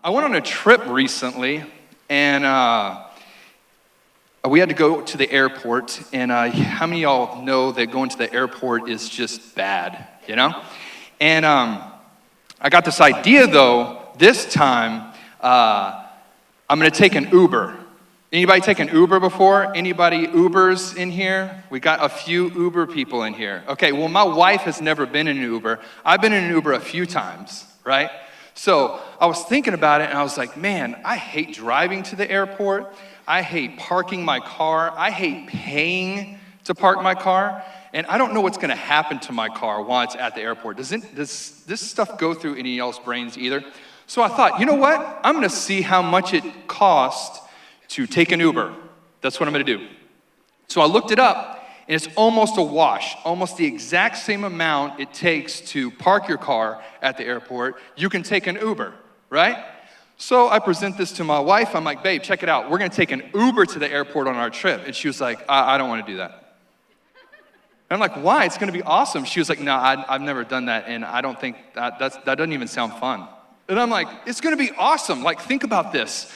I went on a trip recently, and we had to go to the airport. And how many of y'all know that going to the airport is just bad, you know? And I got this idea, though, this time, I'm gonna take an Uber. Anybody take an Uber before? Anybody Ubers in here? We got a few Uber people in here. Okay, well, my wife has never been in an Uber. I've been in an Uber a few times, right? So I was thinking about it, and I was like, man, I hate driving to the airport. I hate parking my car. I hate paying to park my car. And I don't know what's gonna happen to my car while it's at the airport. Does this stuff go through any of y'all's brains either? So I thought, you know what? I'm gonna see how much it costs to take an Uber. That's what I'm gonna do. So I looked it up, and it's almost a wash, almost the exact same amount it takes to park your car at the airport. You can take an Uber, right? So I present this to my wife. I'm like, babe, check it out. We're gonna take an Uber to the airport on our trip. And she was like, I don't wanna do that. And I'm like, why? It's gonna be awesome. She was like, no, I've never done that, and I don't think that doesn't even sound fun. And I'm like, it's gonna be awesome. Like, think about this.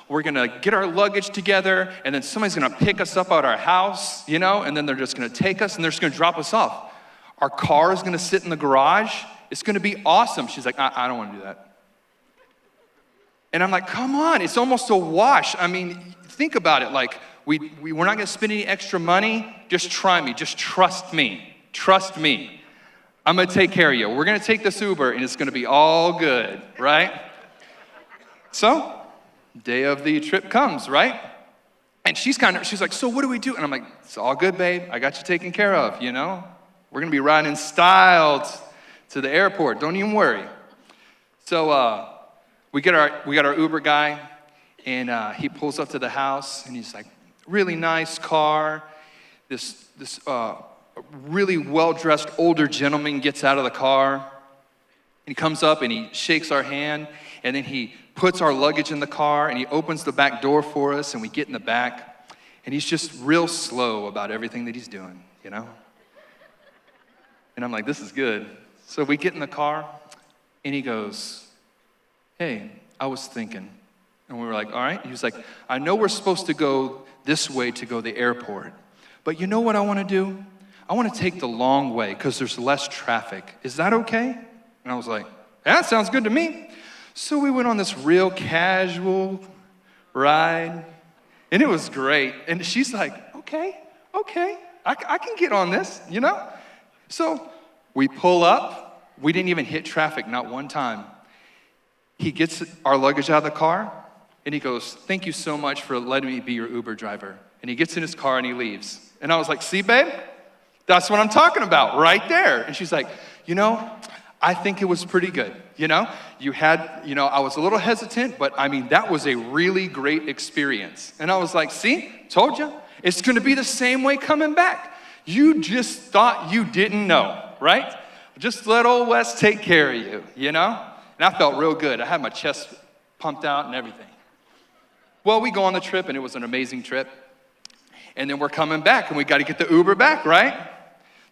We're gonna get our luggage together, and then somebody's gonna pick us up at our house, you know, and then they're just gonna take us and they're just gonna drop us off. Our car is gonna sit in the garage. It's gonna be awesome. She's like, I don't wanna do that. And I'm like, come on, it's almost a wash. I mean, think about it. Like, we're not gonna spend any extra money. Just try me, just trust me. Trust me. I'm gonna take care of you. We're gonna take this Uber, and it's gonna be all good, right? So, day of the trip comes, right? And she's like, so what do we do? And I'm like, it's all good, babe. I got you taken care of, you know? We're gonna be riding in style to the airport. Don't even worry. So we got our Uber guy, and he pulls up to the house, and he's like, really nice car. This really well-dressed older gentleman gets out of the car, and he comes up and he shakes our hand, and then he puts our luggage in the car, and he opens the back door for us, and we get in the back, and he's just real slow about everything that he's doing, you know? And I'm like, this is good. So we get in the car, and he goes, hey, I was thinking. And we were like, all right. He was like, I know we're supposed to go this way to go to the airport, but you know what I want to do? I want to take the long way because there's less traffic. Is that okay? And I was like, that sounds good to me. So we went on this real casual ride, and it was great. And she's like, okay, I can get on this, you know? So we pull up. We didn't even hit traffic, not one time. He gets our luggage out of the car, and he goes, thank you so much for letting me be your Uber driver. And he gets in his car, and he leaves. And I was like, see, babe? That's what I'm talking about right there. And she's like, you know, I think it was pretty good, you know? I was a little hesitant, but I mean, that was a really great experience. And I was like, see, told you, it's gonna be the same way coming back. You just thought you didn't know, right? Just let old Wes take care of you, you know? And I felt real good. I had my chest pumped out and everything. Well, we go on the trip, and it was an amazing trip. And then we're coming back, and we gotta get the Uber back, right?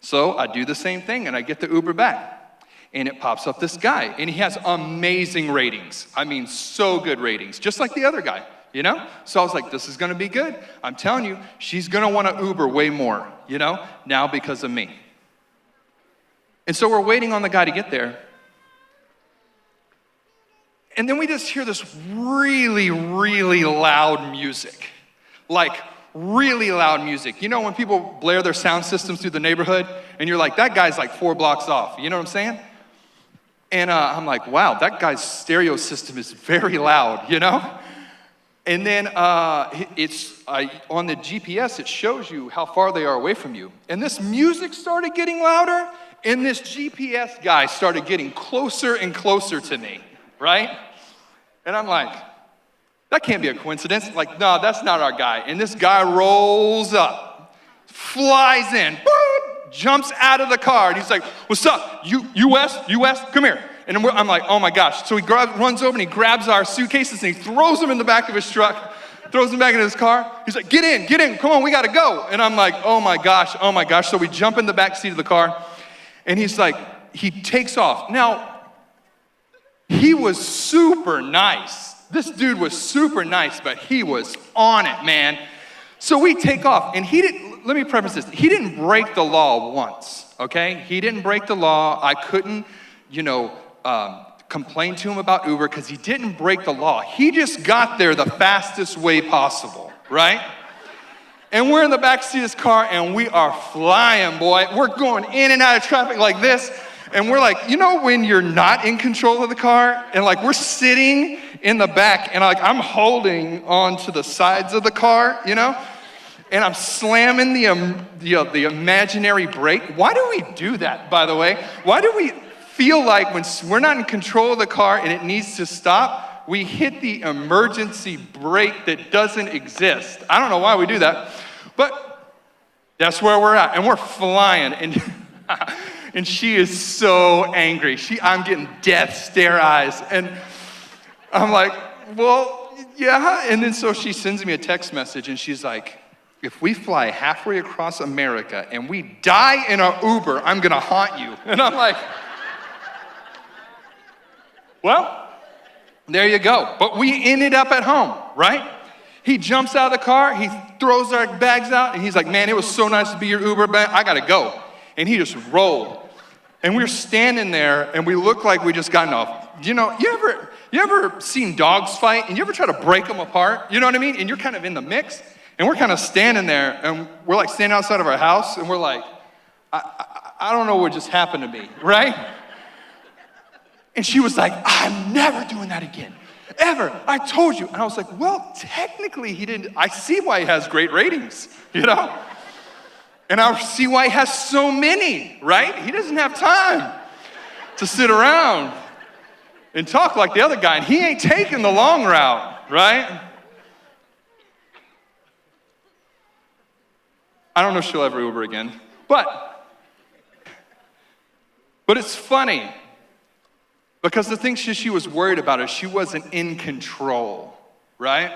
So I do the same thing, and I get the Uber back. And it pops up this guy, and he has amazing ratings. I mean, so good ratings, just like the other guy, you know? So I was like, this is gonna be good. I'm telling you, she's gonna wanna Uber way more, you know, now because of me. And so we're waiting on the guy to get there. And then we just hear this really, really loud music. Like, really loud music. You know when people blare their sound systems through the neighborhood, and you're like, that guy's like 4 blocks off, you know what I'm saying? And I'm like, wow, that guy's stereo system is very loud, you know? And then it's on the GPS, it shows you how far they are away from you. And this music started getting louder, and this GPS guy started getting closer and closer to me, right? And I'm like, that can't be a coincidence. Like, no, that's not our guy. And this guy rolls up, flies in, boop, jumps out of the car, and he's like, what's up? US, come here. And I'm like, oh my gosh. So he runs over and he grabs our suitcases and he throws them in the back of his truck, throws them back in his car. He's like, get in, come on, we gotta go. And I'm like, oh my gosh. So we jump in the back seat of the car, and he's like, he takes off. Now, he was super nice. This dude was super nice, but he was on it, man. So we take off, and let me preface this. He didn't break the law once, okay? He didn't break the law. I couldn't, complain to him about Uber because he didn't break the law. He just got there the fastest way possible, right? And we're in the backseat of his car, and we are flying, boy. We're going in and out of traffic like this, and we're like, when you're not in control of the car, and like we're sitting in the back, and like I'm holding on to the sides of the car, and I'm slamming the imaginary brake. Why do we do that, by the way? Why do we feel like when we're not in control of the car and it needs to stop, we hit the emergency brake that doesn't exist? I don't know why we do that, but that's where we're at, and we're flying, and and she is so angry. I'm getting death stare eyes, and I'm like, well, yeah, and then so she sends me a text message, and she's like, if we fly halfway across America and we die in our Uber, I'm gonna haunt you. And I'm like, well, there you go. But we ended up at home, right? He jumps out of the car, he throws our bags out, and he's like, man, it was so nice to be your Uber, but I gotta go. And he just rolled. And we were standing there, and we looked like we just gotten off. You ever seen dogs fight, and you ever try to break them apart? You know what I mean? And you're kind of in the mix, and we're kind of standing there, and we're like standing outside of our house, and we're like, I don't know what just happened to me, right? And she was like, I'm never doing that again, ever. I told you. And I was like, well, technically he didn't. I see why he has great ratings, And I see why he has so many, right? He doesn't have time to sit around and talk like the other guy, and he ain't taking the long route, right? I don't know if she'll ever Uber again, but it's funny. Because the thing she was worried about is she wasn't in control, right?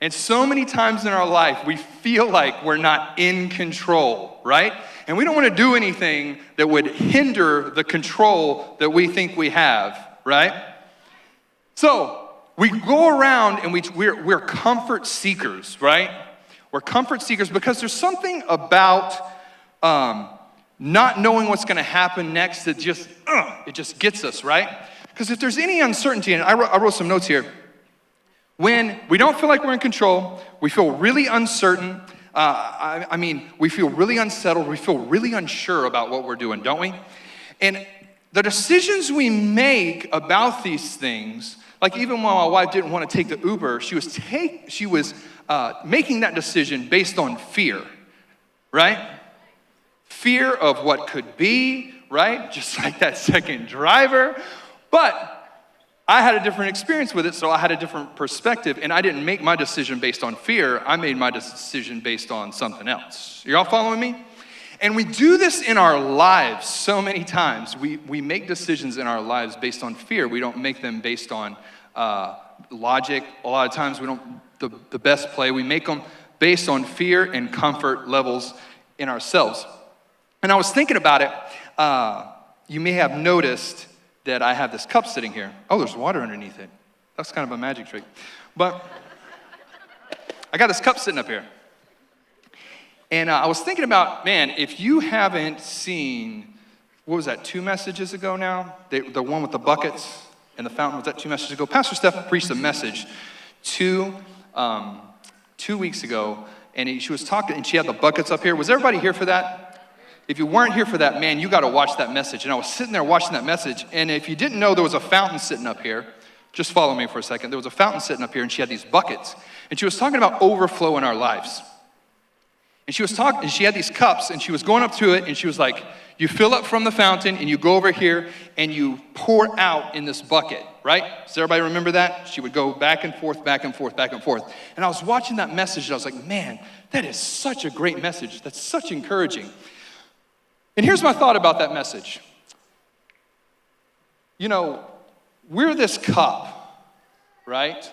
And so many times in our life, we feel like we're not in control, right? And we don't want to do anything that would hinder the control that we think we have, right? So we go around and we're comfort seekers, right? We're comfort seekers because there's something about not knowing what's going to happen next that it just gets us, right? Because if there's any uncertainty, and I wrote some notes here, when we don't feel like we're in control, we feel really uncertain, we feel really unsettled, we feel really unsure about what we're doing, don't we? And the decisions we make about these things, like even when my wife didn't want to take the Uber, she was making that decision based on fear, right? Fear of what could be, right? Just like that second driver. But I had a different experience with it, so I had a different perspective, and I didn't make my decision based on fear. I made my decision based on something else. You're all following me? And we do this in our lives so many times. We make decisions in our lives based on fear. We don't make them based on logic. A lot of times we don't, the best play, we make them based on fear and comfort levels in ourselves. And I was thinking about it. You may have noticed that I have this cup sitting here. Oh, there's water underneath it. That's kind of a magic trick. But I got this cup sitting up here. And I was thinking about, man, if you haven't seen, what was that, 2 messages ago now? The one with the buckets and the fountain, was that 2 messages ago? Pastor Steph preached a message 2 weeks ago, and she was talking, and she had the buckets up here. Was everybody here for that? If you weren't here for that, man, you got to watch that message. And I was sitting there watching that message, and if you didn't know, there was a fountain sitting up here. Just follow me for a second. There was a fountain sitting up here, and she had these buckets. And she was talking about overflow in our lives. And she had these cups, and she was going up to it, and she was like, you fill up from the fountain, and you go over here, and you pour out in this bucket, right? Does everybody remember that? She would go back and forth, back and forth, back and forth. And I was watching that message, and I was like, man, that is such a great message. That's such encouraging. And here's my thought about that message. We're this cup, right?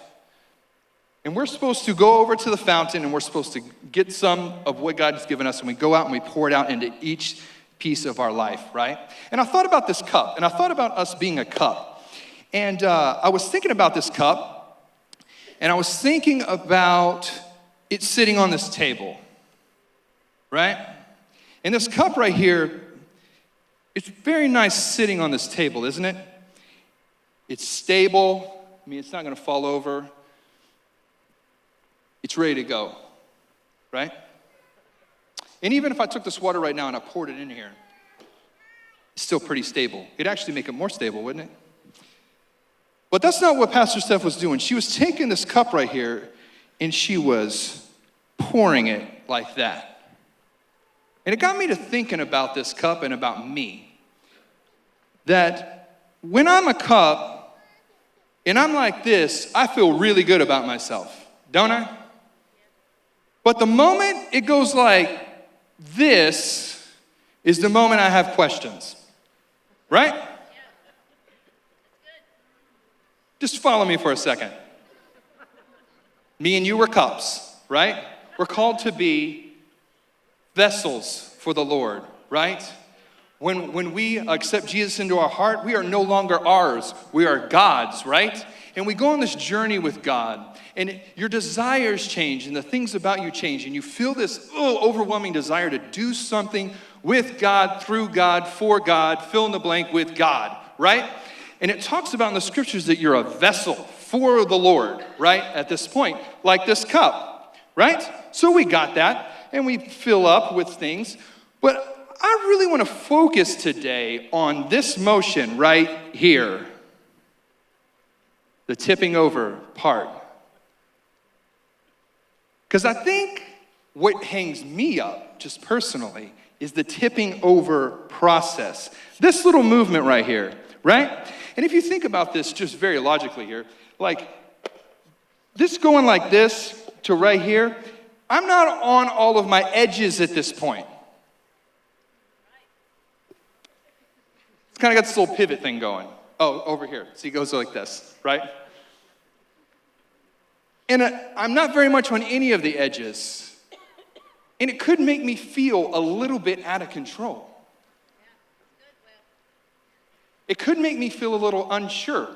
And we're supposed to go over to the fountain, and we're supposed to get some of what God has given us, and we go out and we pour it out into each piece of our life, right? And I thought about this cup, and I thought about us being a cup. And I was thinking about this cup, And I was thinking about it sitting on this table, right? And this cup right here, it's very nice sitting on this table, isn't it? It's stable. I mean, it's not going to fall over. It's ready to go, right? And even if I took this water right now and I poured it in here, it's still pretty stable. It'd actually make it more stable, wouldn't it? But that's not what Pastor Steph was doing. She was taking this cup right here and she was pouring it like that. And it got me to thinking about this cup and about me. That when I'm a cup and I'm like this, I feel really good about myself, don't I? But the moment it goes like this is the moment I have questions, right? Just follow me for a second. Me and you were cups, right? We're called to be vessels for the Lord, right? When we accept Jesus into our heart, we are no longer ours. We are God's, right? And we go on this journey with God, and your desires change, and the things about you change, and you feel this overwhelming desire to do something with God, through God, for God, fill in the blank with God, right? And it talks about in the scriptures that you're a vessel for the Lord, right? At this point, like this cup, right? So we got that, and we fill up with things, but I really want to focus today on this motion right here. The tipping over part. Because I think what hangs me up, just personally, is the tipping over process. This little movement right here, right? And if you think about this just very logically here, like this going like this to right here, I'm not on all of my edges at this point. It's kind of got this little pivot thing going. Oh, over here. See, it goes like this, right? And I'm not very much on any of the edges. And it could make me feel a little bit out of control. It could make me feel a little unsure.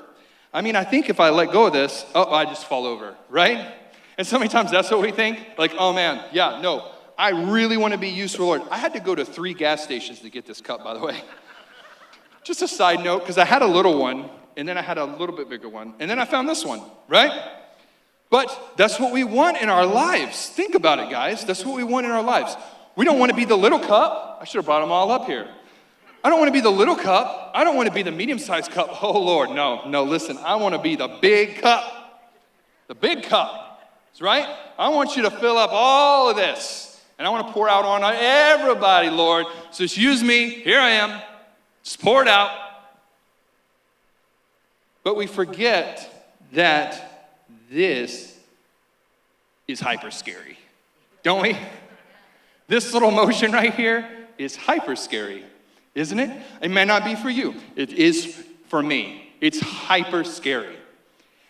I mean, I think if I let go of this, I just fall over, right? And so many times that's what we think. Like, oh man, yeah, no, I really want to be used for the Lord. I had to go to 3 gas stations to get this cup, by the way. Just a side note, because I had a little one, and then I had a little bit bigger one, and then I found this one, right? But that's what we want in our lives. Think about it, guys. That's what we want in our lives. We don't want to be the little cup. I should have brought them all up here. I don't want to be the little cup. I don't want to be the medium-sized cup. Oh, Lord, no, listen. I want to be the big cup. The big cup, right? I want you to fill up all of this, and I want to pour out on everybody, Lord. So just use me. Here I am. Just pour it out. But we forget that this is hyper scary, don't we? This little motion right here is hyper scary, isn't it? It may not be for you. It is for me. It's hyper scary.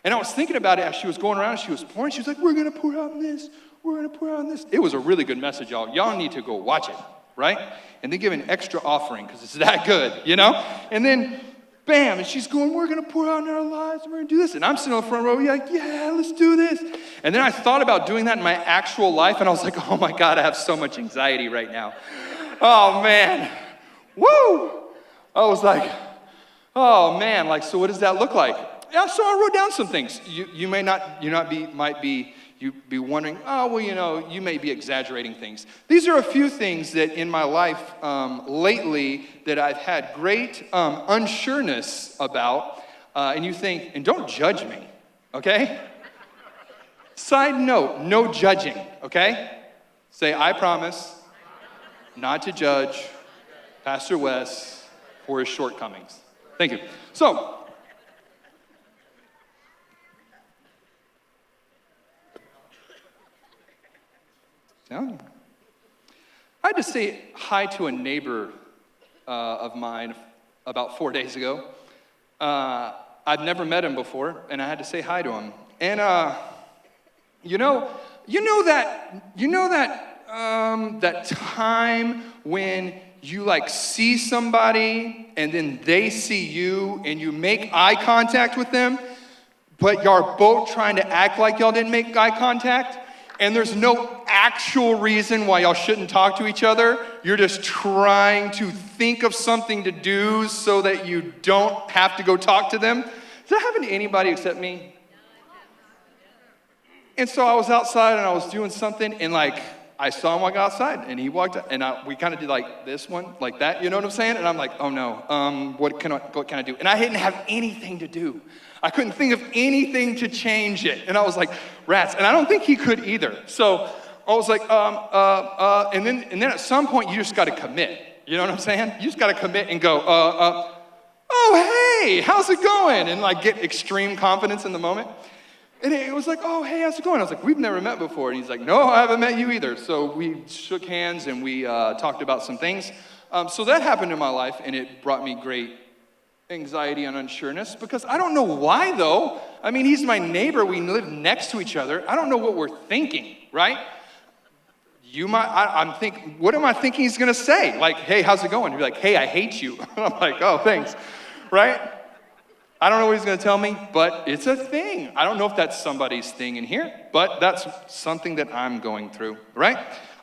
And I was thinking about it as she was going around, she was pouring. She was like, we're going to pour out this. We're going to pour out this. It was a really good message, y'all. Y'all need to go watch it, right? And then give an extra offering because it's that good, you know? And then, bam, and she's going, we're going to pour out in our lives. We're going to do this. And I'm sitting on the front row, like, yeah, let's do this. And then I thought about doing that in my actual life, and I was like, oh, my God, I have so much anxiety right now. Oh, man. Woo! I was like, oh, man, like, so what does that look like? Yeah, so I wrote down some things. You might be wondering, oh, well, you know, you may be exaggerating things. These are a few things that in my life lately that I've had great unsureness about. And you think, and don't judge me, okay? Side note, no judging, okay? Say, I promise not to judge Pastor Wes for his shortcomings. Thank you. So, I had to say hi to a neighbor of mine about 4 days ago. I've never met him before, and I had to say hi to him. And you know that time when you like see somebody and then they see you and you make eye contact with them, but y'all are both trying to act like y'all didn't make eye contact, and there's no actual reason why y'all shouldn't talk to each other. You're just trying to think of something to do so that you don't have to go talk to them. Does that happen to anybody except me? And so I was outside and I was doing something, and like, I saw him walk outside, and he walked out, and we kind of did like this one, like that, you know what I'm saying? And I'm like, oh no, what can I do? And I didn't have anything to do. I couldn't think of anything to change it. And I was like, rats. And I don't think he could either. So I was like, and then at some point, you just got to commit. You know what I'm saying? You just got to commit and go, oh, hey, how's it going? And like get extreme confidence in the moment. And it was like, oh, hey, how's it going? I was like, we've never met before. And he's like, no, I haven't met you either. So we shook hands and we talked about some things. So that happened in my life, and it brought me great anxiety and unsureness, because I don't know why, though. I mean, he's my neighbor. We live next to each other. I don't know what we're thinking, right? I'm thinking, what am I thinking he's going to say? Like, hey, how's it going? He'd be like, hey, I hate you. I'm like, oh, thanks, right? I don't know what he's going to tell me, but it's a thing. I don't know if that's somebody's thing in here, but that's something that I'm going through, right?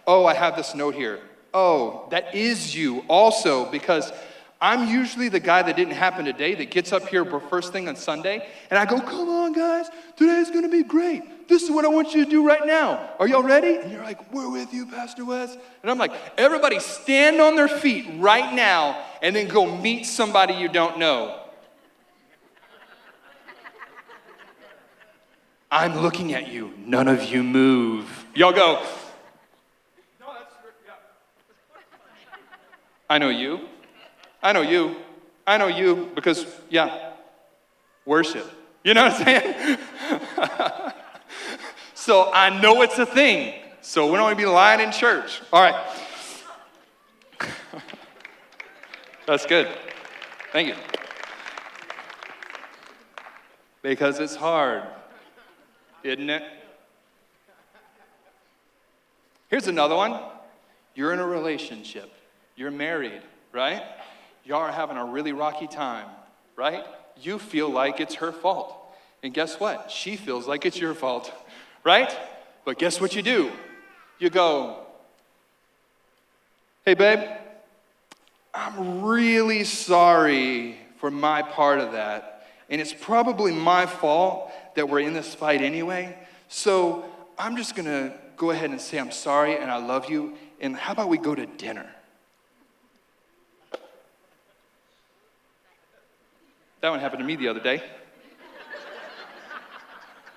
Oh, I have this note here. Oh, that is you also, because I'm usually the guy that didn't happen today that gets up here first thing on Sunday, and I go, come on, guys, today's going to be great. This is what I want you to do right now. Are y'all ready? And you're like, we're with you, Pastor Wes. And I'm like, everybody stand on their feet right now and then go meet somebody you don't know. I'm looking at you. None of you move. Y'all go, no, that's, yeah. I know you. I know you. I know you because, yeah, worship. You know what I'm saying? So I know it's a thing. So we don't want to be lying in church. All right. That's good. Thank you. Because it's hard, isn't it? Here's another one. You're in a relationship. You're married, right? Y'all are having a really rocky time, right? You feel like it's her fault. And guess what? She feels like it's your fault, right? But guess what you do? You go, hey, babe, I'm really sorry for my part of that. And it's probably my fault that we're in this fight anyway. So I'm just going to go ahead and say I'm sorry and I love you. And how about we go to dinner? That one happened to me the other day.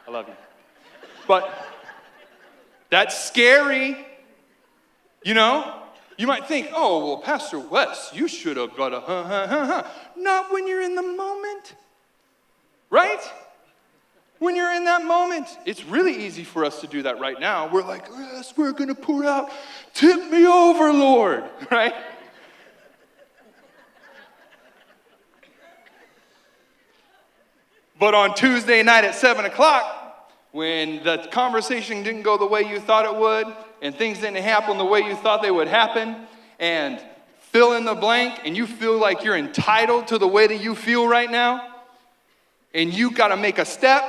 I love you. But that's scary. You know? You might think, oh, well, Pastor Wes, you should have got a Not when you're in the moment. Right? When you're in that moment. It's really easy for us to do that right now. We're like, yes, we're going to pour out. Tip me over, Lord. Right? But on Tuesday night at 7 o'clock, when the conversation didn't go the way you thought it would, and things didn't happen the way you thought they would happen, and fill in the blank, and you feel like you're entitled to the way that you feel right now, and you got to make a step,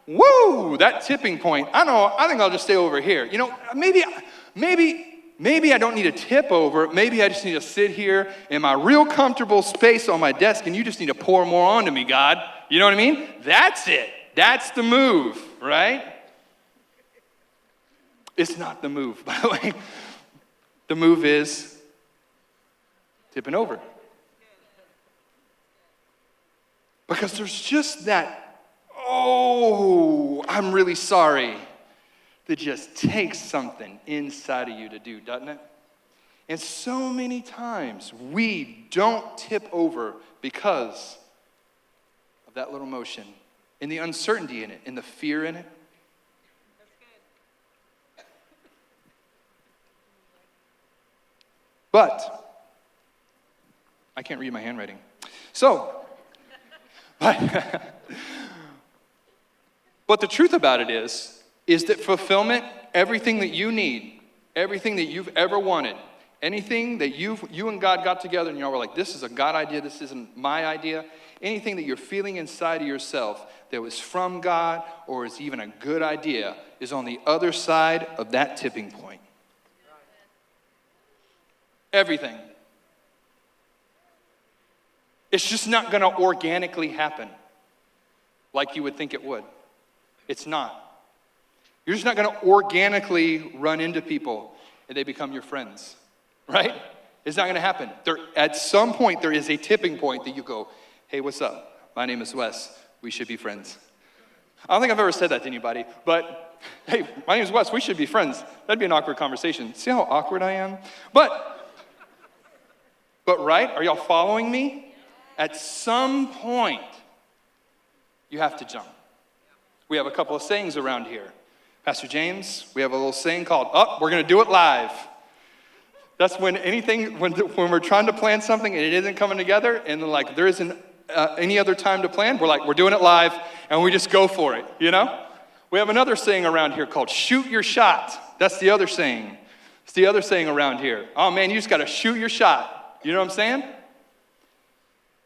woo, that tipping point. I think I'll just stay over here. You know, maybe I don't need to tip over. Maybe I just need to sit here in my real comfortable space on my desk, and you just need to pour more onto me, God. You know what I mean? That's it. That's the move, right? It's not the move, by the way. The move is tipping over. Because there's just that, oh, I'm really sorry, that just takes something inside of you to do, doesn't it? And so many times we don't tip over because of that little motion, and the uncertainty in it, and the fear in it. That's good. But I can't read my handwriting. So, but the truth about it is that fulfillment, everything that you need, everything that you've ever wanted, Anything that you and God got together and y'all were like, this is a God idea, this isn't my idea. Anything that you're feeling inside of yourself that was from God or is even a good idea is on the other side of that tipping point. Everything. It's just not going to organically happen like you would think it would. It's not. You're just not going to organically run into people and they become your friends, right? It's not going to happen. At some point, there is a tipping point that you go, hey, what's up? My name is Wes. We should be friends. I don't think I've ever said that to anybody, but hey, my name is Wes. We should be friends. That'd be an awkward conversation. See how awkward I am? But right? Are y'all following me? At some point, you have to jump. We have a couple of sayings around here. Pastor James, we have a little saying called, we're going to do it live. That's when we're trying to plan something and it isn't coming together, and like there isn't any other time to plan, we're doing it live, and we just go for it, you know? We have another saying around here called shoot your shot. That's the other saying. It's the other saying around here. Oh man, you just got to shoot your shot. You know what I'm saying?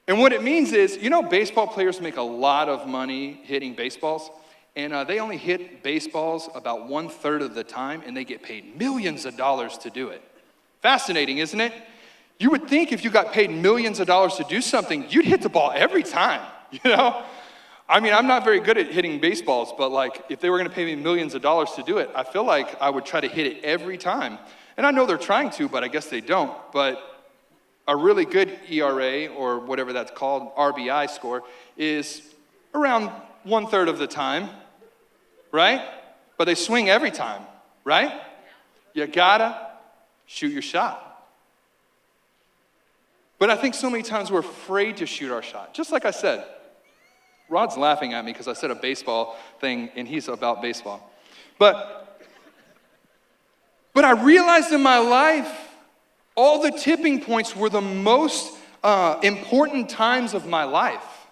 And what it means is, baseball players make a lot of money hitting baseballs, and they only hit baseballs about 1/3 of the time, and they get paid millions of dollars to do it. Fascinating, isn't it? You would think if you got paid millions of dollars to do something, you'd hit the ball every time, I mean, I'm not very good at hitting baseballs, but like if they were going to pay me millions of dollars to do it, I feel like I would try to hit it every time. And I know they're trying to, but I guess they don't. But a really good ERA, or whatever that's called, RBI score, is around 1/3 of the time, right? But they swing every time, right? You gotta shoot your shot. But I think so many times we're afraid to shoot our shot. Just like I said, Rod's laughing at me because I said a baseball thing, and he's about baseball. But I realized in my life, all the tipping points were the most important times of my life.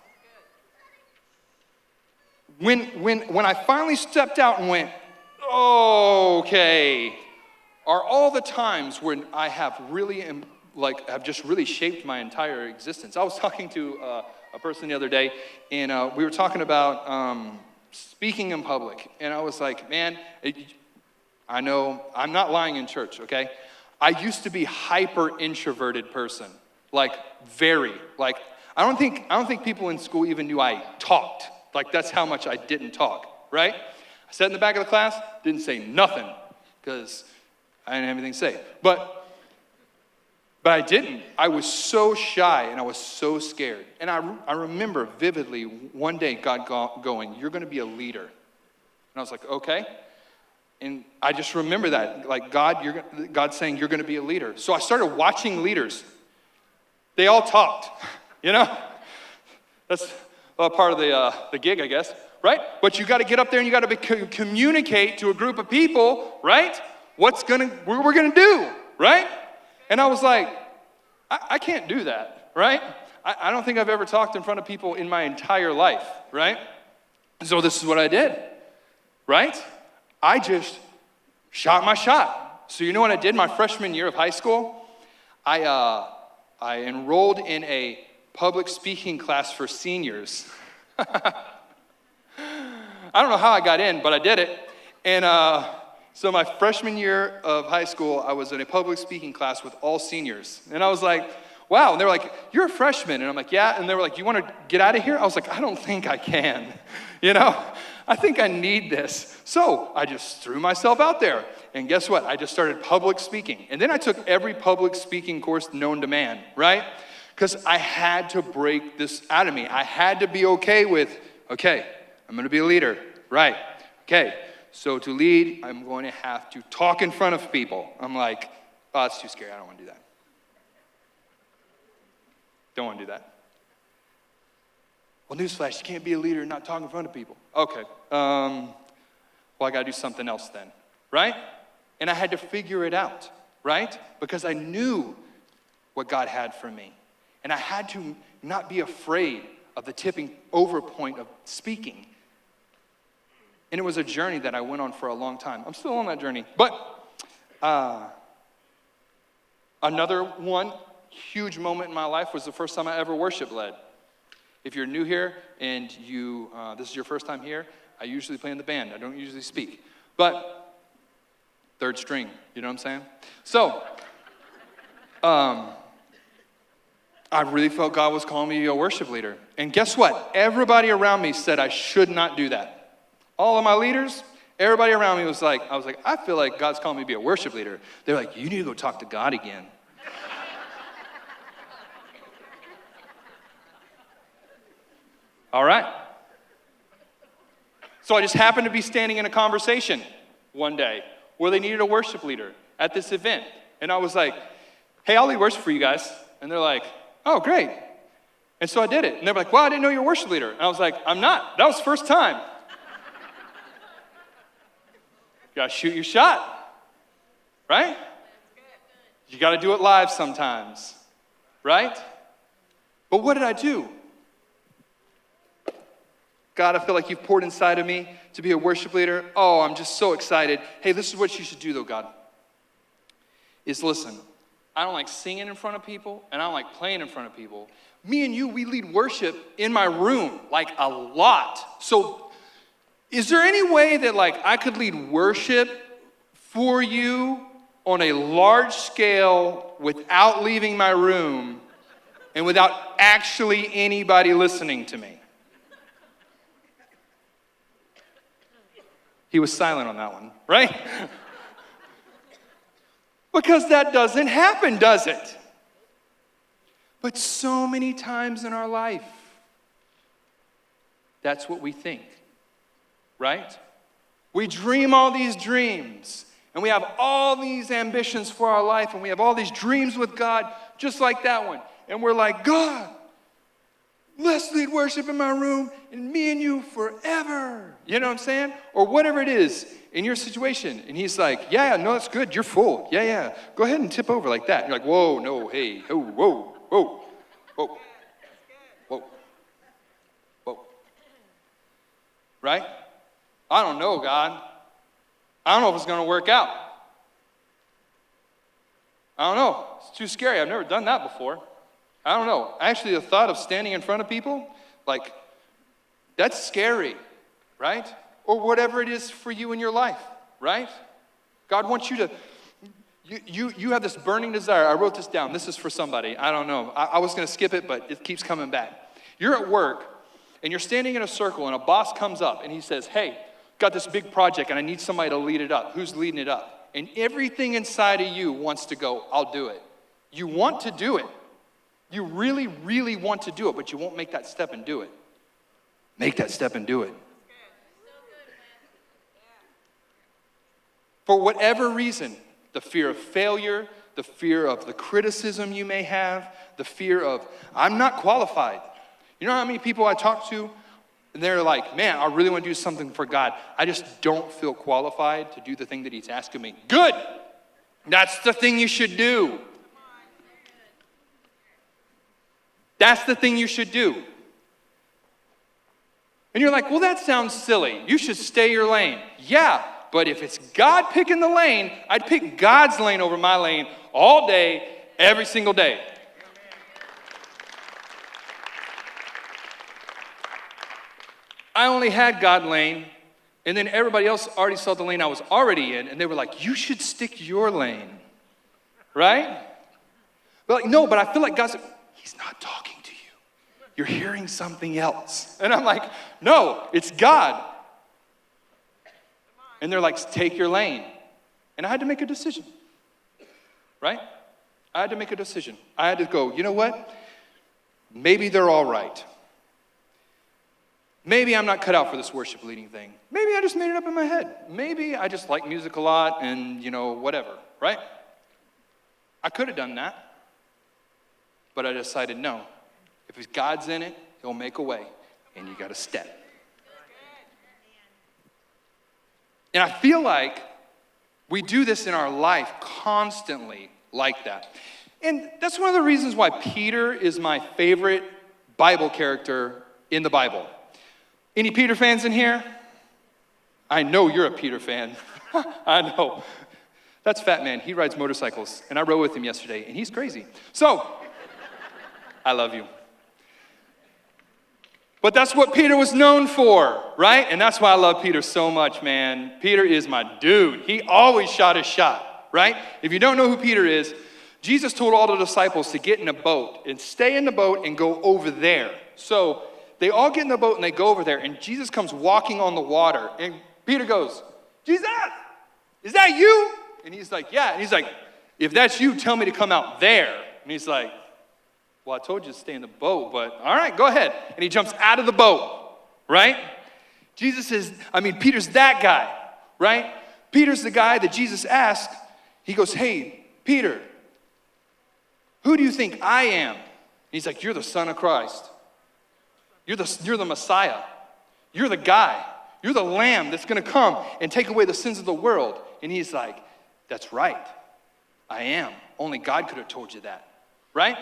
When I finally stepped out and went, okay, are all the times when I have really, have just really shaped my entire existence. I was talking to a person the other day, and we were talking about speaking in public. And I was like, man, I know I'm not lying in church, okay? I used to be hyper introverted person, very. I don't think people in school even knew I talked. That's how much I didn't talk, right? I sat in the back of the class, didn't say nothing because I didn't have anything to say. But I didn't. I was so shy and I was so scared. And I remember vividly one day God going, you're going to be a leader. And I was like, okay. And I just remember that, God saying, you're going to be a leader. So I started watching leaders. They all talked, That's part of the gig, I guess, right? But you got to get up there and you got to communicate to a group of people, right? What we're going to do, right? And I was like, I can't do that, right? I don't think I've ever talked in front of people in my entire life, right? So this is what I did, right? I just shot my shot. So you know what I did my freshman year of high school? I enrolled in a public speaking class for seniors. I don't know how I got in, but I did it. And so my freshman year of high school, I was in a public speaking class with all seniors. And I was like, wow. And they were like, you're a freshman. And I'm like, yeah. And they were like, you want to get out of here? I was like, I don't think I can. I think I need this. So I just threw myself out there. And guess what? I just started public speaking. And then I took every public speaking course known to man, right? Because I had to break this out of me. I had to be okay with, okay, I'm going to be a leader, right? Okay, so to lead, I'm going to have to talk in front of people. I'm like, oh, it's too scary. I don't want to do that. Don't want to do that. Well, newsflash, you can't be a leader and not talk in front of people. Okay, well, I got to do something else then, right? And I had to figure it out, right? Because I knew what God had for me. And I had to not be afraid of the tipping over point of speaking. And it was a journey that I went on for a long time. I'm still on that journey. But Another one, huge moment in my life was the first time I ever worship led. If you're new here and this is your first time here, I usually play in the band. I don't usually speak. But third string, you know what I'm saying? So, I really felt God was calling me to be a worship leader. And guess what? Everybody around me said I should not do that. All of my leaders, everybody around me was like, I feel like God's calling me to be a worship leader. They're like, you need to go talk to God again. All right. So I just happened to be standing in a conversation one day where they needed a worship leader at this event. And I was like, hey, I'll lead worship for you guys. And they're like, oh, great. And so I did it. And they were like, well, I didn't know you were a worship leader. And I was like, I'm not. That was the first time. You got to shoot your shot, right? You got to do it live sometimes, right? But what did I do? God, I feel like you've poured inside of me to be a worship leader. Oh, I'm just so excited. Hey, this is what you should do, though, God, is listen. I don't like singing in front of people, and I don't like playing in front of people. Me and you, we lead worship in my room, like a lot. So is there any way that I could lead worship for you on a large scale without leaving my room and without actually anybody listening to me? He was silent on that one, right? Because that doesn't happen, does it? But so many times in our life, that's what we think, right? We dream all these dreams, and we have all these ambitions for our life, and we have all these dreams with God, just like that one. And we're like, God, let's lead worship in my room, and me and you forever. You know what I'm saying? Or whatever it is in your situation. And he's like, yeah, no, that's good. You're full. Yeah. Go ahead and tip over like that. And you're like, whoa, no, hey, oh, whoa. Right? I don't know, God. I don't know if it's going to work out. I don't know. It's too scary. I've never done that before. I don't know. Actually, the thought of standing in front of people, that's scary, right? Or whatever it is for you in your life, right? God wants you to, you have this burning desire. I wrote this down. This is for somebody. I don't know. I was going to skip it, but it keeps coming back. You're at work, and you're standing in a circle, and a boss comes up, and he says, hey, got this big project, and I need somebody to lead it up. Who's leading it up? And everything inside of you wants to go, I'll do it. You want to do it. You really, really want to do it, but you won't make that step and do it. Make that step and do it. For whatever reason, the fear of failure, the fear of the criticism you may have, the fear of, I'm not qualified. You know how many people I talk to, and they're like, man, I really want to do something for God. I just don't feel qualified to do the thing that he's asking me. Good. That's the thing you should do. That's the thing you should do. And you're like, well, that sounds silly. You should stay your lane. Yeah, but if it's God picking the lane, I'd pick God's lane over my lane all day, every single day. I only had God lane, and then everybody else already saw the lane I was already in, and they were like, you should stick your lane, right? But no, but I feel like God's, he's not talking to you. You're hearing something else. And I'm like, no, it's God. And they're like, take your lane. And I had to make a decision, right? I had to make a decision. I had to go, you know what? Maybe they're all right. Maybe I'm not cut out for this worship leading thing. Maybe I just made it up in my head. Maybe I just like music a lot and, whatever, right? I could have done that. But I decided, no. If God's in it, he'll make a way. And you got to step. And I feel like we do this in our life constantly like that. And that's one of the reasons why Peter is my favorite Bible character in the Bible. Any Peter fans in here? I know you're a Peter fan. I know. That's Fat Man. He rides motorcycles, and I rode with him yesterday, and he's crazy. So, I love you. But that's what Peter was known for, right? And that's why I love Peter so much, man. Peter is my dude. He always shot his shot, right? If you don't know who Peter is, Jesus told all the disciples to get in a boat and stay in the boat and go over there. So they all get in the boat and they go over there, and Jesus comes walking on the water. And Peter goes, Jesus, is that you? And he's like, yeah. And he's like, if that's you, tell me to come out there. And he's like, well, I told you to stay in the boat, but all right, go ahead. And he jumps out of the boat, right? Peter's that guy, right? Peter's the guy that Jesus asked. He goes, hey, Peter, who do you think I am? And he's like, you're the Son of Christ. You're the Messiah. You're the guy. You're the Lamb that's going to come and take away the sins of the world. And he's like, that's right. I am. Only God could have told you that, right?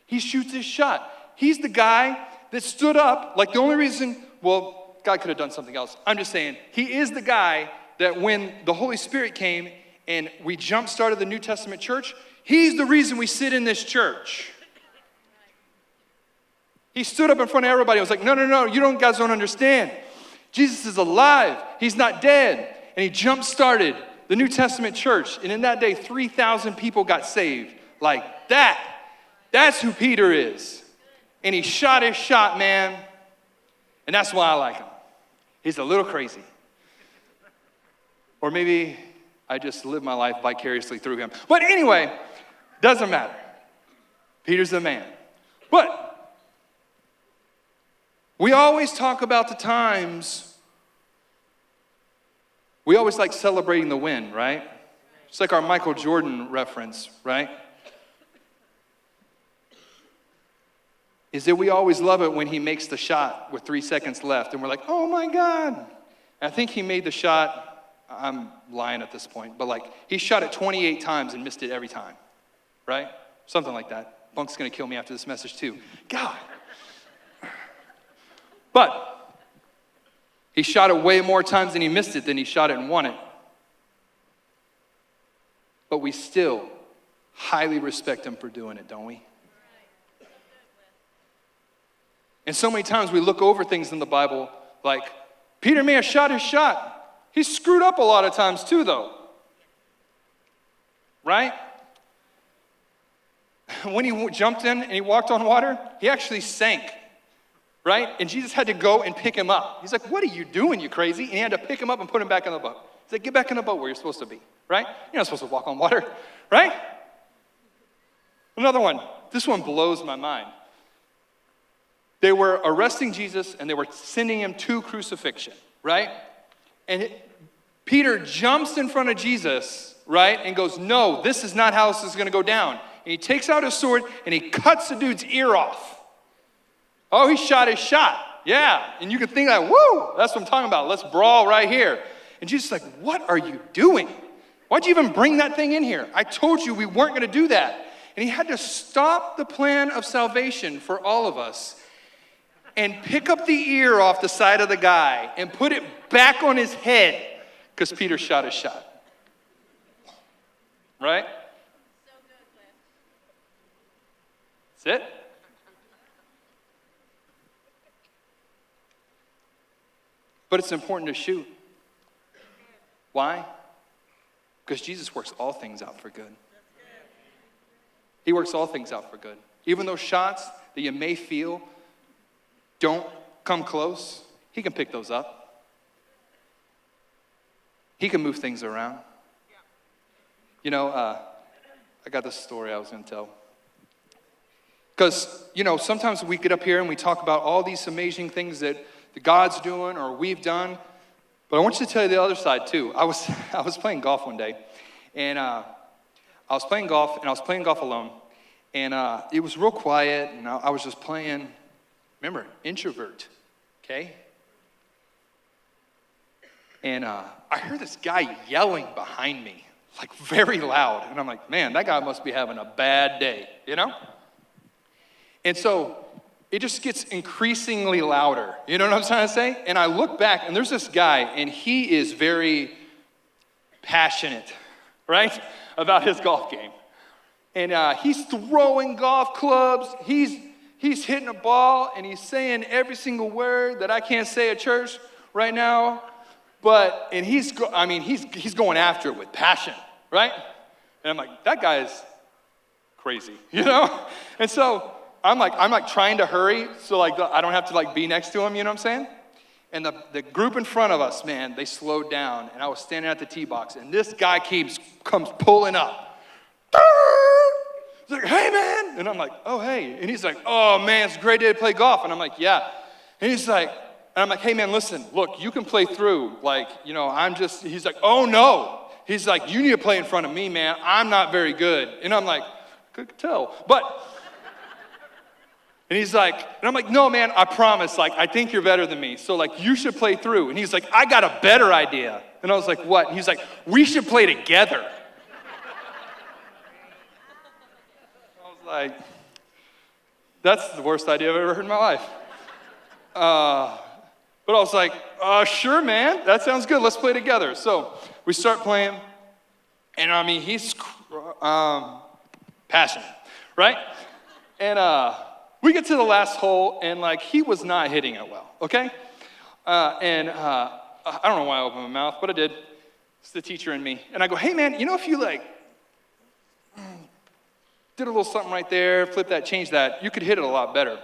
He shoots his shot. He's the guy that stood up, like the only reason, well, God could have done something else. I'm just saying, he is the guy that when the Holy Spirit came and we jump-started the New Testament church, he's the reason we sit in this church. He stood up in front of everybody and was like, no, you guys don't understand. Jesus is alive. He's not dead. And he jump-started the New Testament church. And in that day, 3,000 people got saved. Like that. That's who Peter is. And he shot his shot, man. And that's why I like him. He's a little crazy. Or maybe I just live my life vicariously through him. But anyway, doesn't matter. Peter's the man. But we always talk about the times, we always like celebrating the win, right? It's like our Michael Jordan reference, right? Is that we always love it when he makes the shot with 3 seconds left, and we're like, oh my God. And I think he made the shot, I'm lying at this point, but like he shot it 28 times and missed it every time, right? Something like that. Bunk's gonna kill me after this message too. God. But he shot it way more times than he missed it than he shot it and won it. But we still highly respect him for doing it, don't we? And so many times we look over things in the Bible like, Peter may have shot his shot. He screwed up a lot of times too, though. Right? When he jumped in and he walked on water, he actually sank. Right? And Jesus had to go and pick him up. He's like, what are you doing, you crazy? And he had to pick him up and put him back in the boat. He's like, get back in the boat where you're supposed to be. Right? You're not supposed to walk on water. Right? Another one. This one blows my mind. They were arresting Jesus and they were sending him to crucifixion, right? And Peter jumps in front of Jesus, right? And goes, no, this is not how this is going to go down. And he takes out his sword and he cuts the dude's ear off. Oh, he shot his shot. Yeah. And you can think like, woo, that's what I'm talking about. Let's brawl right here. And Jesus is like, what are you doing? Why'd you even bring that thing in here? I told you we weren't going to do that. And he had to stop the plan of salvation for all of us and pick up the ear off the side of the guy and put it back on his head because Peter shot his shot. Right? So good, Cliff. That's it? But it's important to shoot. Why? Because Jesus works all things out for good. He works all things out for good. Even those shots that you may feel don't come close, he can pick those up. He can move things around. You know, I got this story I was going to tell. Because, sometimes we get up here and we talk about all these amazing things that God's doing or we've done. But I want you to tell you the other side too. I was playing golf one day. And I was playing golf alone. And it was real quiet. And I was just playing. Remember, introvert, okay? And I heard this guy yelling behind me, like very loud. And I'm like, man, that guy must be having a bad day, And so it just gets increasingly louder. You know what I'm trying to say? And I look back, and there's this guy, and he is very passionate, right? About his golf game. And he's throwing golf clubs. He's hitting a ball, and he's saying every single word that I can't say at church right now. And he's going after it with passion, right? And I'm like, that guy's crazy, you know? And so I'm like trying to hurry so like I don't have to like be next to him, you know what I'm saying? And the group in front of us, man, they slowed down, and I was standing at the tee box, and this guy comes pulling up. He's like, hey, man. And I'm like, oh, hey. And he's like, oh, man, it's a great day to play golf. And I'm like, yeah. And he's like, hey, man, listen, look, you can play through. Like, you know, he's like, oh, no. He's like, you need to play in front of me, man. I'm not very good. And I'm like, could tell. And he's like, and I'm like, no, man, I promise. Like, I think you're better than me. So, like, you should play through. And he's like, I got a better idea. And I was like, what? And he's like, we should play together. I was like, that's the worst idea I've ever heard in my life. But I was like, sure, man. That sounds good. Let's play together. So we start playing. And, I mean, he's passionate, right? And we get to the last hole, and, like, he was not hitting it well, okay? I don't know why I opened my mouth, but I did. It's the teacher in me. And I go, hey, man, you know if you, like, did a little something right there, flip that, change that, you could hit it a lot better. And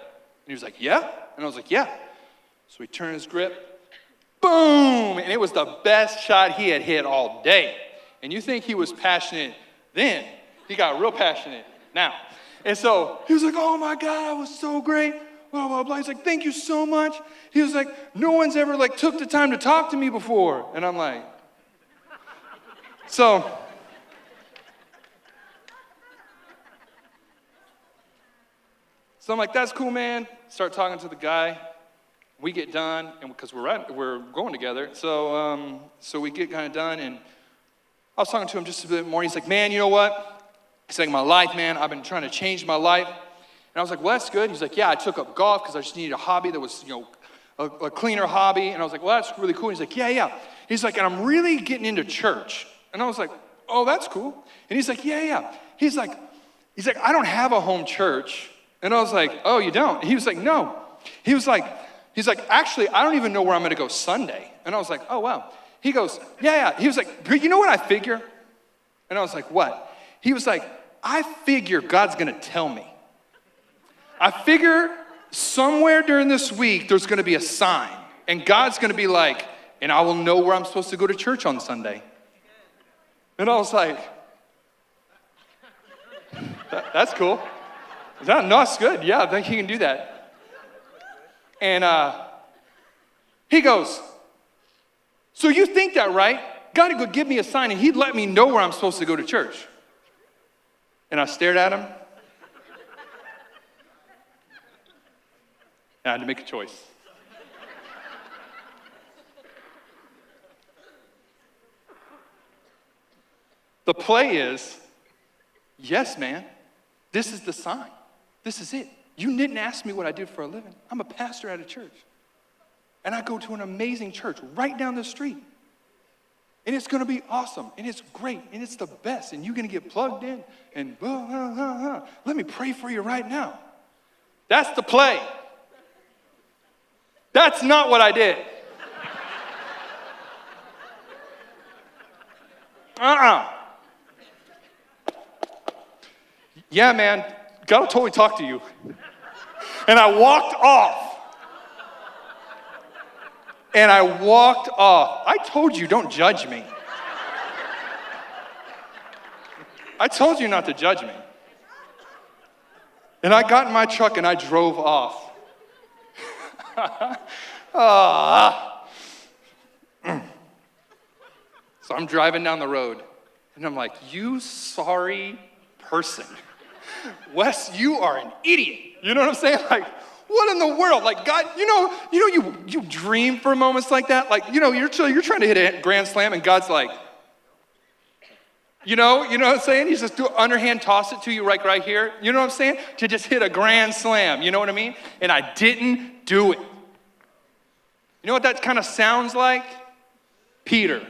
he was like, yeah? And I was like, yeah. So he turned his grip, boom! And it was the best shot he had hit all day. And you think he was passionate then. He got real passionate now. And so he was like, oh my God, that was so great. Blah, blah, blah. He's like, thank you so much. He was like, no one's ever like took the time to talk to me before. And I'm like, so I'm like, that's cool, man. Start talking to the guy. We get done, and because we're going together. So we get kind of done, and I was talking to him just a bit more. He's like, man, you know what? He's like, my life, man, I've been trying to change my life. And I was like, well, that's good. He's like, yeah, I took up golf because I just needed a hobby that was, you know, a cleaner hobby. And I was like, well, that's really cool. He's like, yeah. He's like, and I'm really getting into church. And I was like, oh, that's cool. And he's like, yeah. He's like, I don't have a home church. And I was like, oh, you don't? And he was like, no. He's like, actually, I don't even know where I'm going to go Sunday. And I was like, oh, wow. He goes, yeah. He was like, you know what I figure? And I was like, what? He was like, I figure God's going to tell me. I figure somewhere during this week there's going to be a sign. And God's going to be like, and I will know where I'm supposed to go to church on Sunday. And I was like, that's cool. No, that's good. Yeah, I think he can do that. And he goes, so you think that, right? God would give me a sign, and he'd let me know where I'm supposed to go to church. And I stared at him. And I had to make a choice. The play is, yes, man, this is the sign. This is it. You didn't ask me what I did for a living. I'm a pastor at a church. And I go to an amazing church right down the street. And it's going to be awesome. And it's great. And it's the best. And you're going to get plugged in. And let me pray for you right now. That's the play. That's not what I did. Yeah, man, God will totally talk to you. And I walked off. I told you, don't judge me. I told you not to judge me. And I got in my truck and I drove off. So I'm driving down the road, and I'm like, you sorry person. Wes, you are an idiot. You know what I'm saying? Like, what in the world? Like, God, you dream for moments like that. Like, you're trying to hit a grand slam, and God's like, you know what I'm saying? He's just underhand toss it to you right here. You know what I'm saying? To just hit a grand slam. You know what I mean? And I didn't do it. You know what that kind of sounds like? Peter.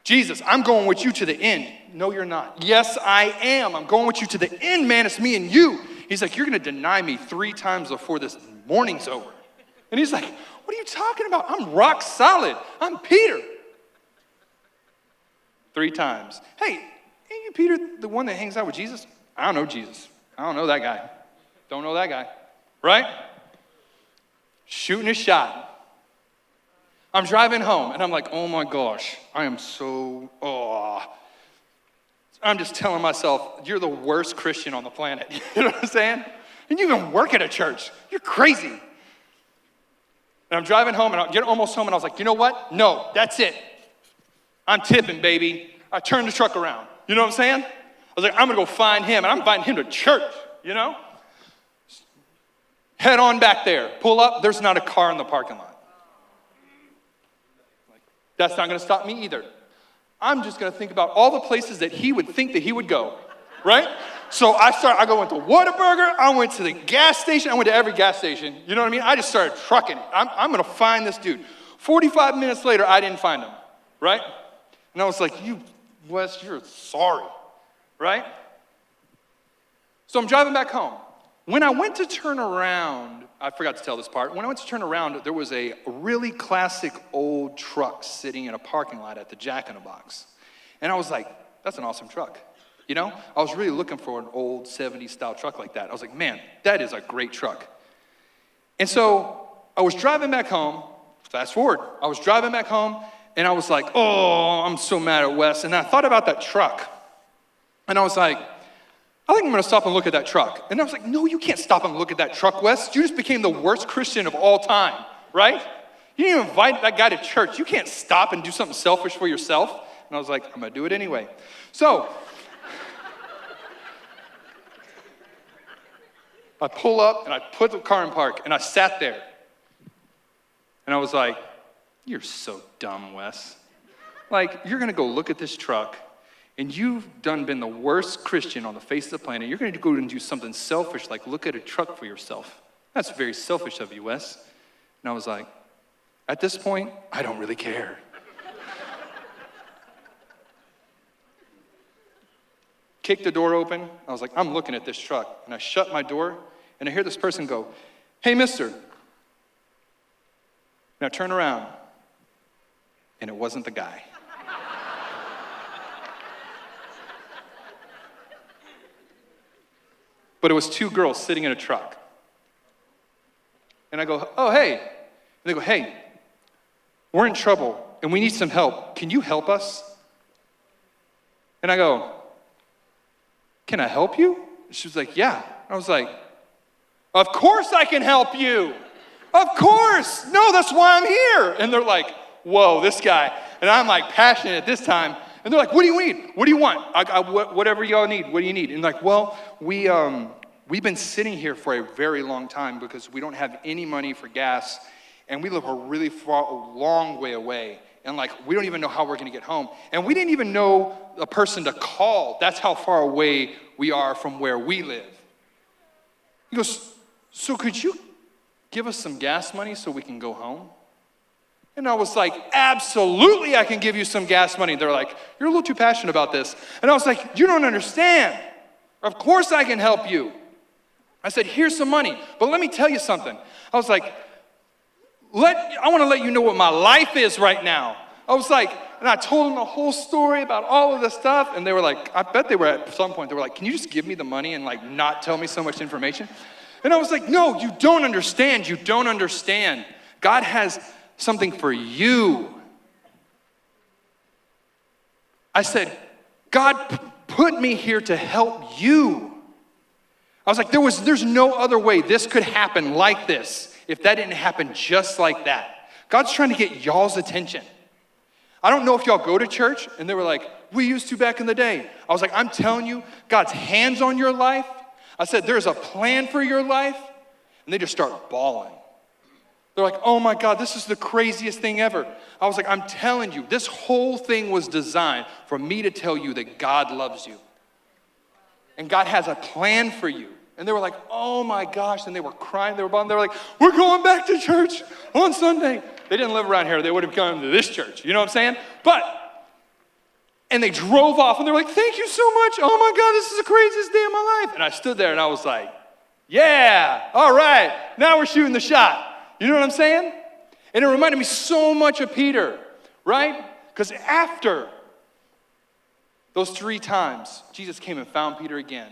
Jesus, I'm going with you to the end. No, you're not. Yes, I am. I'm going with you to the end, man. It's me and you. He's like, you're going to deny me 3 times before this morning's over. And he's like, what are you talking about? I'm rock solid. I'm Peter. 3 times. Hey, ain't you Peter the one that hangs out with Jesus? I don't know Jesus. I don't know that guy. Don't know that guy. Right? Shooting a shot. I'm driving home, and I'm like, oh my gosh, I am so, I'm just telling myself, you're the worst Christian on the planet. You know what I'm saying? And you even work at a church. You're crazy. And I'm driving home, and I get almost home, and I was like, you know what? No, that's it. I'm tipping, baby. I turned the truck around. You know what I'm saying? I was like, I'm going to go find him, and I'm inviting him to church, you know? Head on back there. Pull up. There's not a car in the parking lot. That's not going to stop me either. I'm just going to think about all the places that he would think that he would go, right? So I went to Whataburger. I went to the gas station. I went to every gas station. You know what I mean? I just started trucking it. I'm going to find this dude. 45 minutes later, I didn't find him, right? And I was like, you, Wes, you're sorry, right? So I'm driving back home. When I went to turn around, I forgot to tell this part. When I went to turn around, there was a really classic old truck sitting in a parking lot at the Jack in the Box. And I was like, that's an awesome truck. You know, I was really looking for an old 70s style truck like that. I was like, man, that is a great truck. And so I was driving back home, fast forward, I was driving back home, and I was like, oh, I'm so mad at Wes. And I thought about that truck. And I was like, I think I'm going to stop and look at that truck. And I was like, no, you can't stop and look at that truck, Wes. You just became the worst Christian of all time, right? You didn't even invite that guy to church. You can't stop and do something selfish for yourself. And I was like, I'm going to do it anyway. So I pull up and I put the car in park and I sat there. And I was like, you're so dumb, Wes. Like, you're going to go look at this truck. And you've been the worst Christian on the face of the planet. You're going to go and do something selfish like look at a truck for yourself. That's very selfish of you, Wes. And I was like, at this point, I don't really care. Kicked the door open. I was like, I'm looking at this truck. And I shut my door, and I hear this person go, hey, mister. Now turn around. And it wasn't the guy. But it was 2 girls sitting in a truck. And I go, oh, hey. And they go, hey, we're in trouble, and we need some help. Can you help us? And I go, can I help you? And she was like, yeah. I was like, of course I can help you. Of course. No, that's why I'm here. And they're like, whoa, this guy. And I'm like passionate at this time. And they're like, what do you need? What do you want? Whatever y'all need, what do you need? And like, well, we've been sitting here for a very long time because we don't have any money for gas, and we live a long way away. And like, we don't even know how we're going to get home. And we didn't even know a person to call. That's how far away we are from where we live. He goes, so could you give us some gas money so we can go home? And I was like, absolutely, I can give you some gas money. They're like, you're a little too passionate about this. And I was like, you don't understand. Of course I can help you. I said, here's some money. But let me tell you something. I was like, I want to let you know what my life is right now. I was like, and I told them the whole story about all of this stuff. And they were like, I bet they were at some point, they were like, can you just give me the money and like not tell me so much information? And I was like, no, you don't understand. You don't understand. God has something for you. I said, God put me here to help you. I was like, there's no other way this could happen like this if that didn't happen just like that. God's trying to get y'all's attention. I don't know if y'all go to church, and they were like, we used to back in the day. I was like, I'm telling you, God's hands on your life. I said, there's a plan for your life. And they just start bawling. They're like, oh my God, this is the craziest thing ever. I was like, I'm telling you, this whole thing was designed for me to tell you that God loves you. And God has a plan for you. And they were like, oh my gosh. And they were crying, they were bawling. They were like, we're going back to church on Sunday. They didn't live around here. They would have come to this church. You know what I'm saying? But And they drove off, and they're like, thank you so much. Oh my God, this is the craziest day of my life. And I stood there, and I was like, yeah, all right, now we're shooting the shot. You know what I'm saying? And it reminded me so much of Peter, right? Because after those 3 times, Jesus came and found Peter again.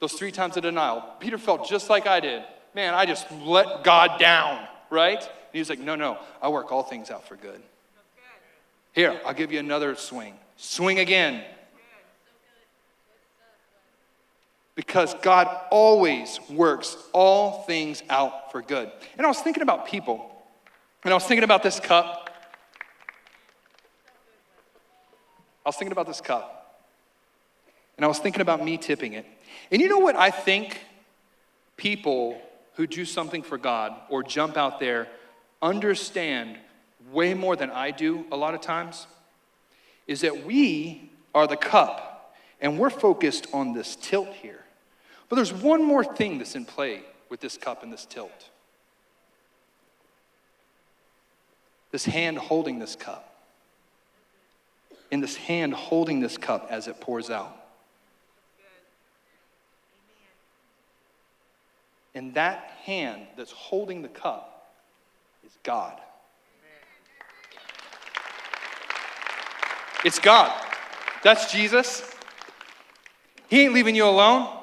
Those 3 times of denial, Peter felt just like I did. Man, I just let God down, right? And he was like, no, I work all things out for good. Here, I'll give you another swing. Swing again. Because God always works all things out for good. And I was thinking about people. And I was thinking about this cup. And I was thinking about me tipping it. And you know what I think people who do something for God or jump out there understand way more than I do a lot of times, is that we are the cup, and we're focused on this tilt here. But there's one more thing that's in play with this cup and this tilt. This hand holding this cup. And this hand holding this cup as it pours out. And that hand that's holding the cup is God. It's God. That's Jesus. He ain't leaving you alone.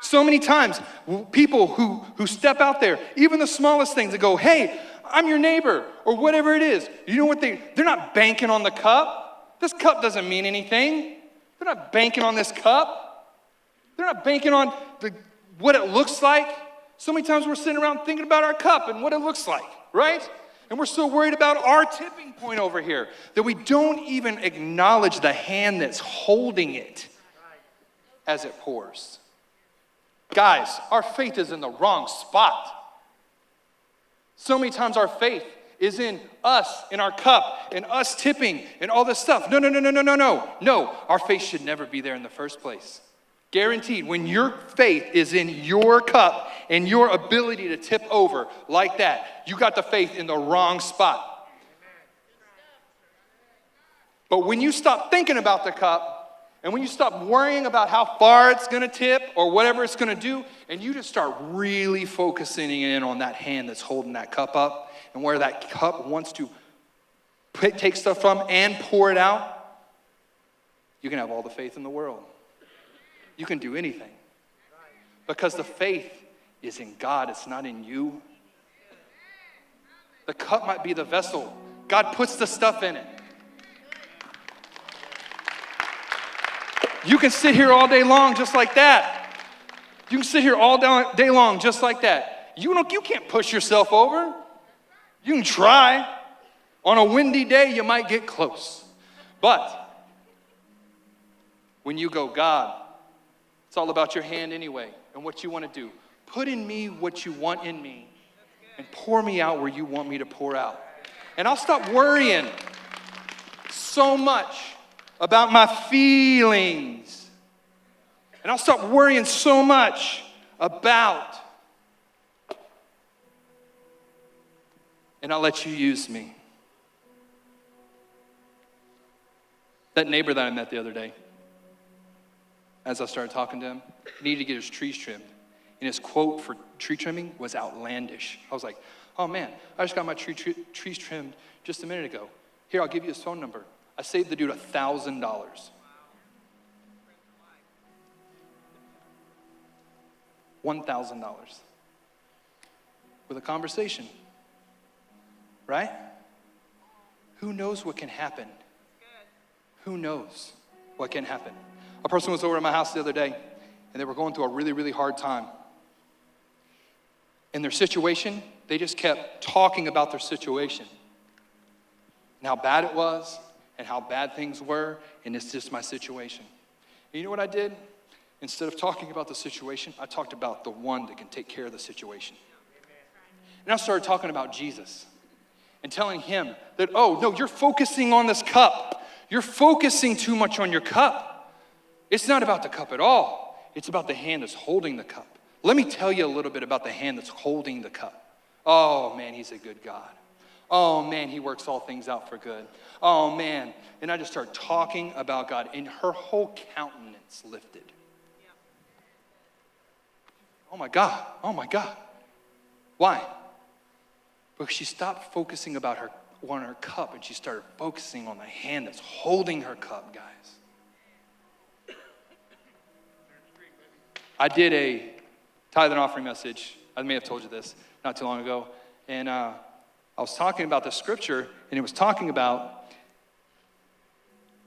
So many times, people who step out there, even the smallest things, that go, hey, I'm your neighbor, or whatever it is. You know what they're not banking on the cup. This cup doesn't mean anything. They're not banking on this cup. They're not banking on what it looks like. So many times we're sitting around thinking about our cup and what it looks like, right? And we're so worried about our tipping point over here that we don't even acknowledge the hand that's holding it as it pours. Guys, our faith is in the wrong spot. So many times our faith is in us, in our cup, in us tipping, and all this stuff. No, our faith should never be there in the first place. Guaranteed, when your faith is in your cup and your ability to tip over like that, you got the faith in the wrong spot. But when you stop thinking about the cup, and when you stop worrying about how far it's going to tip or whatever it's going to do, and you just start really focusing in on that hand that's holding that cup up and where that cup wants to take stuff from and pour it out, you can have all the faith in the world. You can do anything. Because the faith is in God, it's not in you. The cup might be the vessel. God puts the stuff in it. You can sit here all day long just like that. You can sit here all day long just like that. You can't push yourself over. You can try. On a windy day, you might get close. But when you go, God, it's all about your hand anyway and what you want to do. Put in me what you want in me and pour me out where you want me to pour out. And I'll stop worrying so much about my feelings. And I'll stop worrying so much about, and I'll let you use me. That neighbor that I met the other day, as I started talking to him, he needed to get his trees trimmed. And his quote for tree trimming was outlandish. I was like, oh man, I just got my trees trimmed just a minute ago. Here, I'll give you his phone number. I saved the dude $1,000. $1,000 with a conversation, right? Who knows what can happen? Who knows what can happen? A person was over at my house the other day, and they were going through a really, really hard time. In their situation, they just kept talking about their situation and how bad it was and how bad things were, and it's just my situation. And you know what I did? Instead of talking about the situation, I talked about the one that can take care of the situation. And I started talking about Jesus and telling him that, oh, no, you're focusing on this cup. You're focusing too much on your cup. It's not about the cup at all. It's about the hand that's holding the cup. Let me tell you a little bit about the hand that's holding the cup. Oh, man, he's a good God. Oh man, he works all things out for good. Oh man. And I just start talking about God, and her whole countenance lifted. Oh my God, oh my God. Why? Because she stopped focusing on her cup, and she started focusing on the hand that's holding her cup, guys. I did a tithe and offering message. I may have told you this not too long ago. And I was talking about the scripture, and it was talking about,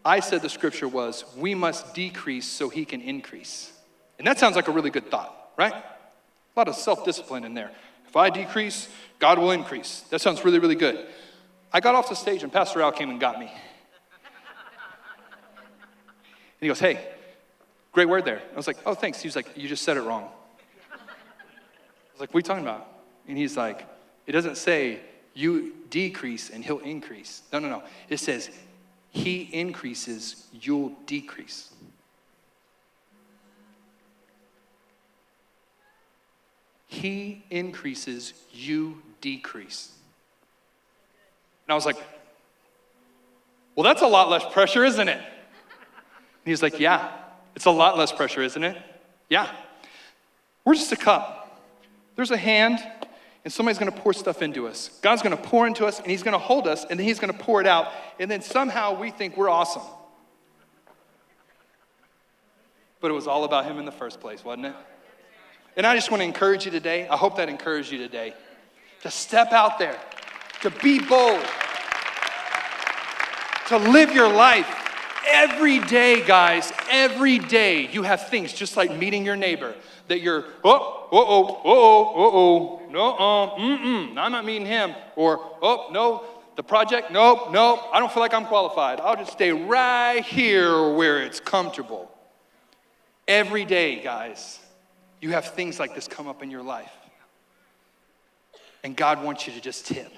I said the scripture was, we must decrease so he can increase. And that sounds like a really good thought, right? A lot of self-discipline in there. If I decrease, God will increase. That sounds really, really good. I got off the stage, and Pastor Al came and got me. And he goes, hey, great word there. I was like, oh, thanks. He was like, you just said it wrong. I was like, what are you talking about? And he's like, it doesn't say you decrease and he'll increase. No. It says he increases, you'll decrease. He increases, you decrease. And I was like, well, that's a lot less pressure, isn't it? And he's like, yeah, it's a lot less pressure, isn't it? Yeah. We're just a cup. There's a hand, and somebody's going to pour stuff into us. God's going to pour into us, and he's going to hold us, and then he's going to pour it out, and then somehow we think we're awesome. But it was all about him in the first place, wasn't it? And I just want to encourage you today. I hope that encouraged you today. To step out there, to be bold, to live your life. Every day, guys, every day you have things just like meeting your neighbor that you're, I'm not meeting him. Or, oh, no, the project, nope, I don't feel like I'm qualified. I'll just stay right here where it's comfortable. Every day, guys, you have things like this come up in your life. And God wants you to just tip.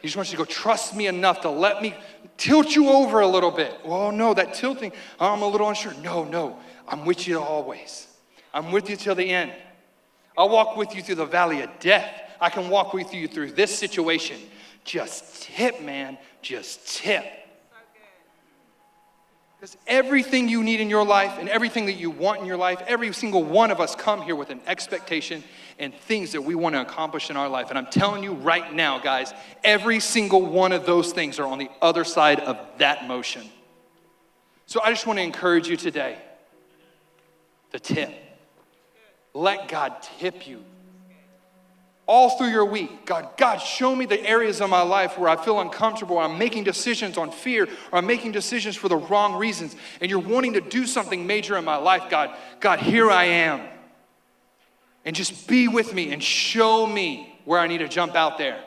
He just wants you to go, trust me enough to let me tilt you over a little bit. Oh, no, that tilting, I'm a little unsure. No, I'm with you always. I'm with you till the end. I'll walk with you through the valley of death. I can walk with you through this situation. Just tip, man. Just tip. Because everything you need in your life and everything that you want in your life, every single one of us come here with an expectation and things that we want to accomplish in our life. And I'm telling you right now, guys, every single one of those things are on the other side of that motion. So I just want to encourage you today to tip. Let God tip you. All through your week, God, show me the areas of my life where I feel uncomfortable, or I'm making decisions on fear, or I'm making decisions for the wrong reasons, and you're wanting to do something major in my life, God, here I am. And just be with me and show me where I need to jump out there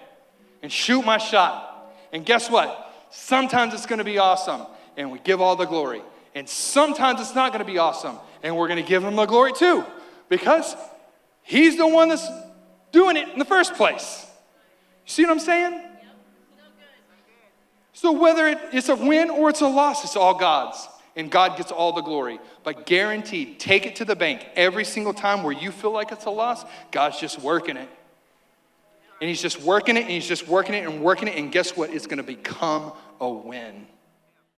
and shoot my shot. And guess what? Sometimes it's going to be awesome, and we give all the glory. And sometimes it's not going to be awesome, and we're going to give him the glory too, because he's the one that's doing it in the first place. You see what I'm saying? Yep. So whether it's a win or it's a loss, it's all God's. And God gets all the glory. But guaranteed, take it to the bank. Every single time where you feel like it's a loss, God's just working it. And he's just working it, and he's just working it and working it. And guess what? It's going to become a win.